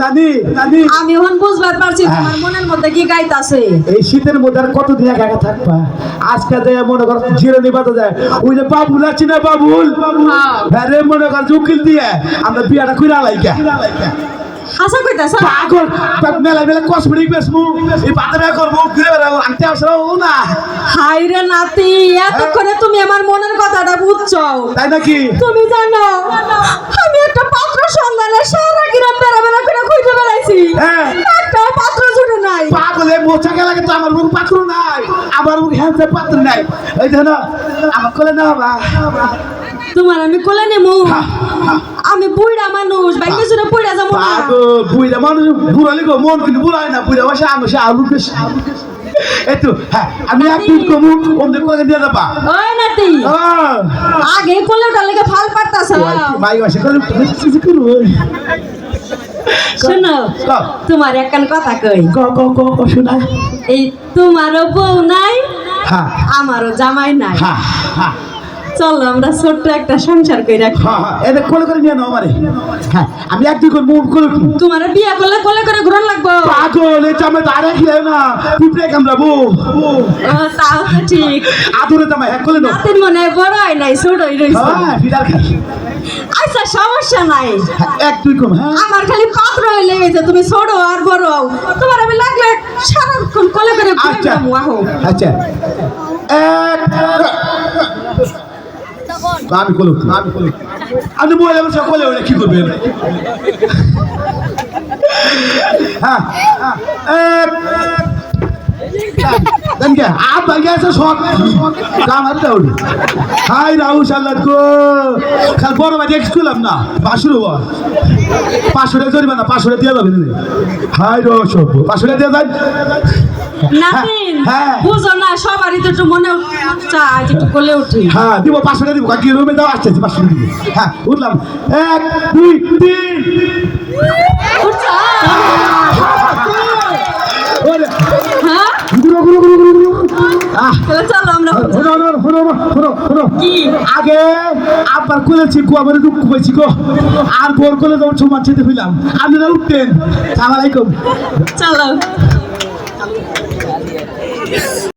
নানি নানি আমি এখন বুঝবার পারছি তোমার মনের মধ্যে কি গাইতাছে। এই শীতের মধ্যে আর কতদিন একা একা থাকবা? আজকে দেয় মনে কর জিরানি বাতা যায়, ওই যে বাবুল আছে না, বাবুল হ্যাঁ রে, মনে কর উকিল দিয়ে আমরা বিয়াটা কইরা লাইকা হাসা কইতাছ পাগল। মেলা মেলা কসমেটিক বেসমু, এই বাতাটা করবো, ঘুরে বেড়াবো, আনতে আসরাও না। হাই রে নাতি, এতক্ষণে তুমি আমার মনের কথাটা বুঝছো, তাই নাকি? তুমি জানো আমি একটা পাত্র সন্ধানে সারা গ্রাম বেড়াবেড়া করে খুঁজে বেড়াইছি, হ্যাঁ একটা পাত্র জুটে নাই। পাগলে মোচা গেলে তো আমার মুখ পাত্র নাই, আমার মুখ হ্যান্ডসেপ পাত্র নাই। এই দেখো না আমার কোলে না বাবা, তোমার আমি কোলে নেমু? আমি বুইড়া মানুষ, বাইকে জুড়ে পড়ে যাবো না। বুড়া মানুষ বুড়ালি গো, মন কিন্তু বুড়ায় না, বুড়া বসে আঙসে আলু বেশ। একটু হ্যাঁ আমি একদিন কমু ওদের কোলে দিয়ে যাবা। ওই নাতি, আগে কোলেটা লেগে ফাল পারতাছ। মাই বসে কোলে কিছু করব। শোনো তোমার একখান কথা কই, ক ক ক ক শোনা। এই তোমারও বউ নাই, হ্যাঁ আমারও জামাই নাই, হ্যাঁ হ্যাঁ চলো আমরা ছোট্ট একটা সংসার করে রাখি। হ্যাঁ এদের কোলে করে নিয়ে নাও আমারে। হ্যাঁ আমি একদিন করে মুভ করে তোমার বিয়া করলে কোলে করে ঘুরন লাগবো। পাগল, এই জামাই দাঁড়া খেলে না, পিঁপড়ে কামড়াবো। তাও তো ঠিক। আদরে জামাই হ্যাঁ কোলে নাও। নাতির মনে হয় বড় হয় নাই, ছোটই রয়েছে। হ্যাঁ ফিডার খাই। আচ্ছা সমস্যা নাই, এক দুই কম। হ্যাঁ আমার খালি পাত্র হইলে গেছে, তুমি ছোট আর বড় হও, তোমার আমি লাগলে সারাক্ষণ কোলে করে ঘুরে আচ্ছা বেড়াবো। আহো আচ্ছা আমি কোলে আপনি বলে আমার সকলে ওরা কি করবেন? হ্যাঁ দেনকে আপ ভাই গেছে সব কাম আর দাও। হাই রাহু সাল্লাত গো, কাল বড় ভাই এক্স করলাম না, 500 বল 500 টাকা জরিমানা, 500 টাকা দিয়ে যাবে না। হাই রো সব 500 টাকা দিয়ে যান। নাতিন, হ্যাঁ বুঝো না সবারই তো একটু মনে চায় যে একটু কোলে উঠি। হ্যাঁ দিব 500 টাকা দিব, কাকি রুমে দাও, আসছে 500 টাকা দিব। হ্যাঁ উঠলাম 1 2 3। উঠছো? ওরে হ্যাঁ গুরু গুরু গুরু গুরু গুরু। তাহলে চলো আমরা কি আগে আবার কোলেছি গো, আমার দুঃখ পাইছি গো, আর বোর কোলে যখন সমান ছেড়ে ফেলাম আপনারা উঠতেন। সালাম আলাইকুম। চলো।